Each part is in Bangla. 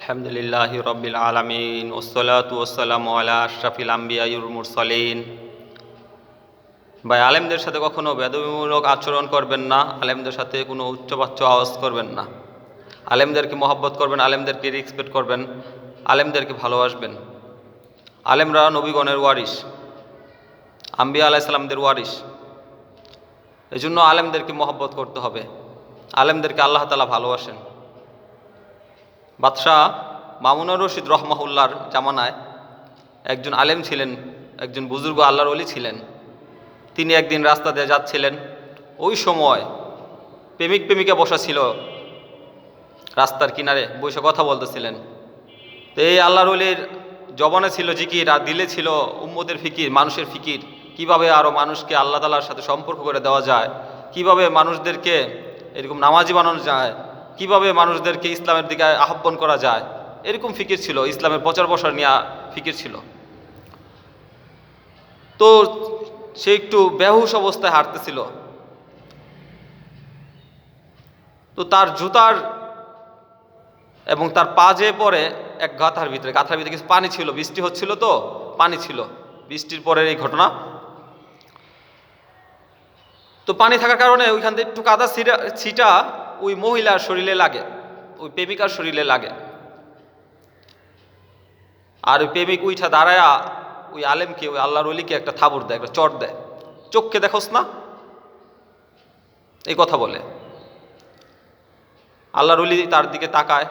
আলহামদুলিল্লাহি রাব্বিল আলামিন ওয়াসসালাতু ওয়াসসালামু আলা আশরাফিল আম্বিয়া ওয়াল মুরসালিন। ভাই, আলেমদের সাথে কখনো বেদবিমূলক আচরণ করবেন না, আলেমদের সাথে কোনো উচ্চবাচ্য আওয়াজ করবেন না। আলেমদেরকে মহব্বত করবেন, আলেমদেরকে রেসপেক্ট করবেন, আলেমদেরকে ভালোবাসবেন। আলেমরা নবীগণের ওয়ারিস, আম্বিয়া আলাইহিস সালামদের ওয়ারিস। এজন্য আলেমদেরকে মহব্বত করতে হবে, আলেমদেরকে আল্লাহ তাআলা ভালোবাসেন। বাদশাহ মামুনুর রশিদ রহমাহুল্লাহর জামানায় একজন আলেম ছিলেন, একজন বুজুর্গ আল্লাহর ওলি ছিলেন। তিনি একদিন রাস্তা দিয়ে যাচ্ছিলেন, ওই সময় প্রেমিক প্রেমিকা বসা ছিল, রাস্তার কিনারে বসে কথা বলতেছিলেন। তো এই আল্লাহর ওলির জবানে ছিল জিকির, আর দিলে ছিল উম্মতের ফিকির, মানুষের ফিকির, কিভাবে আরও মানুষকে আল্লাহ তাআলার সাথে সম্পর্ক করে দেওয়া যায়, কিভাবে মানুষদেরকে এরকম নামাজি বানানো যায়, কিভাবে মানুষদেরকে ইসলামের দিকে আহ্বান করা যায়, এরকম ফিকির ছিল, ইসলামের প্রচার প্রসার নিয়ে ফিকির ছিল। তো সে একটু বেহুশ অবস্থায় হাঁটতেছিল। তো তার জুতার এবং তার পা যেয়ে পড়ে এক গাথার ভিতরে কিছু পানি ছিল, বৃষ্টি হচ্ছিল, তো পানি ছিল, বৃষ্টির পরের এই ঘটনা। তো পানি থাকার কারণে ওইখান থেকে একটু কাদা ছিটা ওই মহিলার শরীরে লাগে, ওই প্রেমিকার শরীরে লাগে। আর ওই প্রেমিক উইঠা দাঁড়ায়া ওই আলেমকে, ওই আল্লাহর ওলিকে একটা থাবড় দেয়, একটা চট দেয়। চোখকে দেখোস না, এই কথা বলে। আল্লাহর ওলি তার দিকে তাকায়,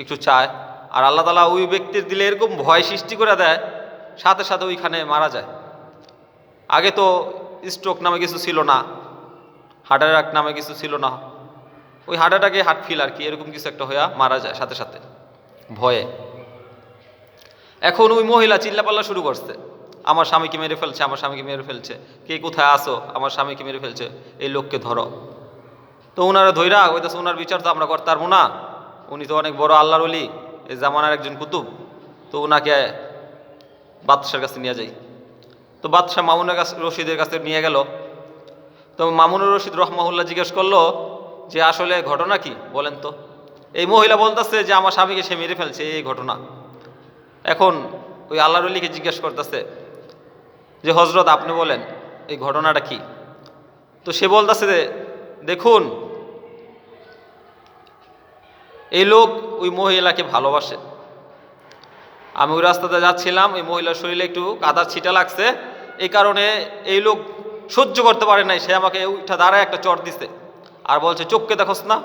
একটু চায়, আর আল্লাহ তাআলা ওই ব্যক্তির দিলে এরকম ভয় সৃষ্টি করে দেয়, সাথে সাথে ওইখানে মারা যায়। আগে তো স্ট্রোক নামে কিছু ছিল না, হার্ট অ্যাটাক নামে কিছু ছিল না, ওই হার্ট অ্যাটাকে হার্ট ফিল আর কি, এরকম কিছু একটা হইয়া মারা যায় সাথে সাথে ভয়ে। এখন ওই মহিলা চিল্লাপাল্লা শুরু করছে, আমার স্বামীকে মেরে ফেলছে, আমার স্বামীকে মেরে ফেলছে, কে কোথায় আসো, আমার স্বামীকে মেরে ফেলছে, এই লোককে ধরো। তো ওনারা ধৈরা ওইটাছে, ওনার বিচার তো আমরা করতে পারবো না, উনি তো অনেক বড় আল্লাহর ওলি, এই জামানার একজন কুতুব। তো ওনাকে বাদশার কাছে নিয়ে যাই। তো বাদশাহ মামুনুর রশিদের কাছে নিয়ে গেল। তো মামুনুর রশিদ রহমাহুল্লাহ জিজ্ঞেস করলো যে আসলে ঘটনা কি বলেন তো। এই মহিলা বলতেছে যে আমার স্বামীকে সে মেরে ফেলছে, এই ঘটনা। এখন ওই আল্লাহর ওলিকে জিজ্ঞেস করতেছে যে হজরত আপনি বলেন এই ঘটনাটা কি। তো সে বলতেছে যে দেখুন, এই লোক ওই মহিলাকে ভালোবাসে। আমি ওই রাস্তাতে যাচ্ছিলাম, এই মহিলার শরীরে একটু কাদার ছিটা লাগছে, এই কারণে এই লোক সহ্য করতে পারে নাই, সে আমাকে উঠা দাঁড়ায় একটা চট দিছে, আর বলছে চোখকে দেখোস না।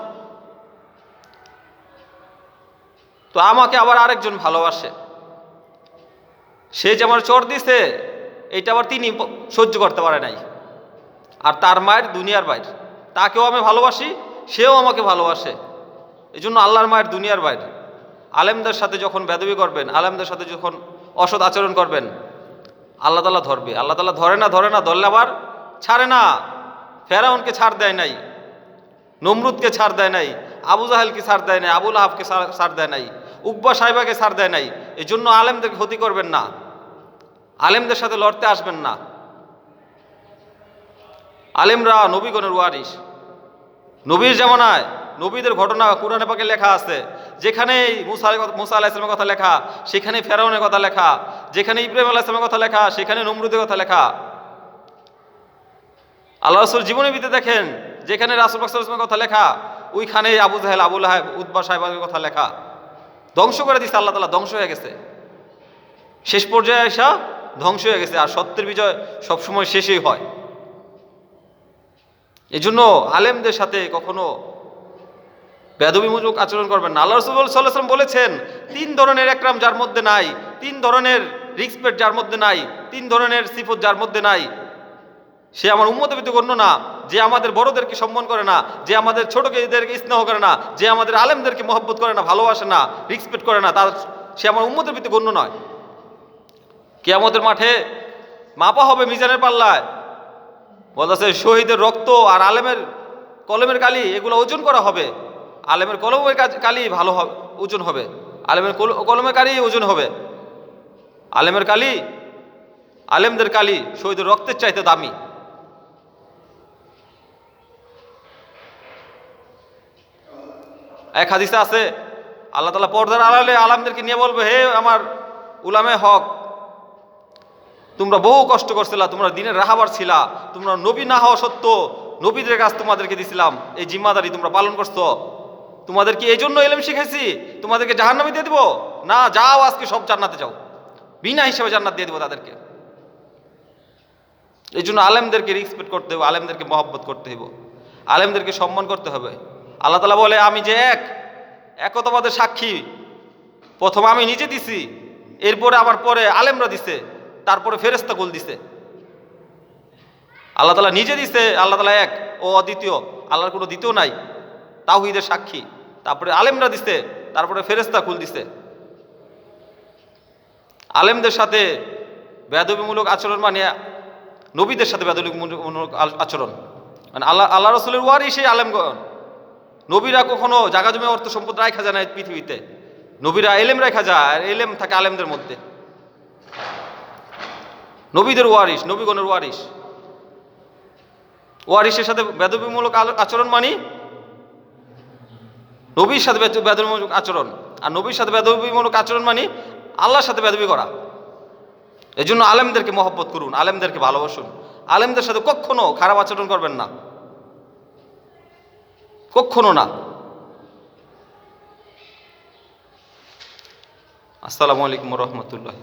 তো আমাকে আবার আরেকজন ভালোবাসে, সে যে আমার চট দিছে এইটা আবার তিনি সহ্য করতে পারে নাই, আর তার মায়ের দুনিয়ার বাইরে, তাকেও আমি ভালোবাসি, সেও আমাকে ভালোবাসে। এই জন্য আল্লাহর মায়ের দুনিয়ার বাইরে। আলেমদের সাথে যখন বেদবি করবেন, আলেমদের সাথে যখন অসৎ আচরণ করবেন, আল্লাহ তাআলা ধরবে। আল্লাহ তাআলা ধরে না, ধরলে আবার ছাড়ে না। ফেরাউনকে ছাড় দেয় নাই, নমরুদকে ছাড় দেয় নাই, আবু জাহেলকে ছাড় দেয় নাই, আবুল আহাবকে ছাড় দেয় নাই, উকবা সাহেবাকে ছাড় দেয় নাই। এই জন্য আলেমদেরকে ক্ষতি করবেন না, আলেমদের সাথে লড়তে আসবেন না। আলেমরা নবীগণের ওয়ারিস, নবীর জামানায় নবীদের ঘটনা কুরআনে পাকে লেখা আছে। যেখানে মুসা আলাইহিস সালামের কথা লেখা, সেখানে ফেরাউনের কথা লেখা, যেখানে ইব্রাহিম আলাইহিস সালামের কথা লেখা, সেখানে নমরুদের কথা লেখা। আল্লাহ রাসূল জীবনী বিতে দেখেন, যেখানে রাসূল পাক সাল্লাল্লাহু আলাইহি ওয়াসাল্লামের কথা লেখা, ওইখানে আবু জাহেল, আবুল আহাব, উতবা সাহেবের কথা লেখা। ধ্বংস করে দিচ্ছে আল্লাহ তাআলা, ধ্বংস হয়ে গেছে, শেষ পর্যায়ে আসা ধ্বংস হয়ে গেছে। আর সত্যের বিজয় সবসময় শেষেই হয়। এই জন্য আলেমদের সাথে কখনো বেদবিমূলক আচরণ করবেন না। আল্লাহ রাসূল সাল্লাল্লাহু আলাইহি ওয়াসাল্লাম বলেছেন, তিন ধরনের একরাম যার মধ্যে নাই, তিন ধরনের রিসপেক্ট যার মধ্যে নাই, তিন ধরনের সিফত যার মধ্যে নাই, সে আমার উম্মতের ভিতরে গণ্য না। যে আমাদের বড়দেরকে সম্মান করে না, যে আমাদের ছোটদেরকে স্নেহ করে না, যে আমাদের আলেমদেরকে মহব্বত করে না, ভালোবাসে না, রিসপেক্ট করে না, তার সে আমার উম্মতের ভিতরে গণ্য নয়। কিয়ামতের মাঠে মাপা হবে মিজানের পাল্লায়, বলতেছে শহীদের রক্ত আর আলেমের কলমের কালি, এগুলো ওজন করা হবে। আলেমের কলমের কালি ভালো হবে, ওজন হবে, আলেমের কলমের কালি ওজন হবে। আলেমের কালি, আলেমদের কালি শহীদের রক্তের চাইতে দামি। এক হাদিসে আছে আল্লাহ তাআলা পর্দার আড়ালে আলেমদেরকে নিয়ে বলবে, হে আমার উলামে হক, তোমরা বহু কষ্ট করছিলা, তোমরা দিনের রাহাবার ছিলা, তোমরা নবী না হওয়া সত্য নবীদের কাছ তোমাদেরকে দিছিলাম, এই জিম্মাদারি তোমরা পালন করছো, তোমাদেরকে এই জন্য ইলম শিখাইছি, তোমাদেরকে জাহান্নামে দিয়ে দিব না, যাও আজকে সব জান্নাতে যাও, বিনা হিসাবে জান্নাত দিয়ে দিব তাদেরকে। এই জন্য আলেমদেরকে রেসপেক্ট করতে হবে, আলেমদেরকে মহব্বত করতে হবে, আলেমদেরকে সম্মান করতে হবে। আল্লাহ তাআলা বলে, আমি যে একতাবাদের সাক্ষী প্রথম আমি নিজে দিছি, এরপরে আমার পরে আলেমরা দিছে, তারপরে ফেরেশতা কুল দিছে। আল্লাহ তাআলা নিজে দিছে, আল্লাহ তাআলা এক ও অদ্বিতীয়, আল্লাহর কোনো দ্বিতীয় নাই, তাওহীদের সাক্ষী, তারপরে আলেমরা দিছে, তারপরে ফেরেশতা কুল দিছে। আলেমদের সাথে বেয়াদবিমূলক আচরণ মানে নবীদের সাথে বেয়াদবিমূলক আচরণ, মানে আল্লাহ রাসূলের ওয়ারিস এই আলেমগণ। নবীরা কখনো জায়গা জমি অর্থ সম্পদ রাখা যায় না পৃথিবীতে, নবীরা এলেম রাখা যায়, আর এলেম থাকে আলেমদের মধ্যে। নবীদের ওয়ারিস, নবীগণের ওয়ারিস, ওয়ারিসের সাথে বেয়াদবিমূলক আচরণ মানি নবীর সাথে বেয়াদবিমূলক আচরণ, আর নবীর সাথে বেয়াদবিমূলক আচরণ মানি আল্লাহর সাথে বেয়াদবি করা। এই জন্য আলেমদেরকে মহব্বত করুন, আলেমদেরকে ভালোবাসুন, আলেমদের সাথে কখনো খারাপ আচরণ করবেন না, কখনো না। আসসালামু আলাইকুম ওয়া রাহমাতুল্লাহ।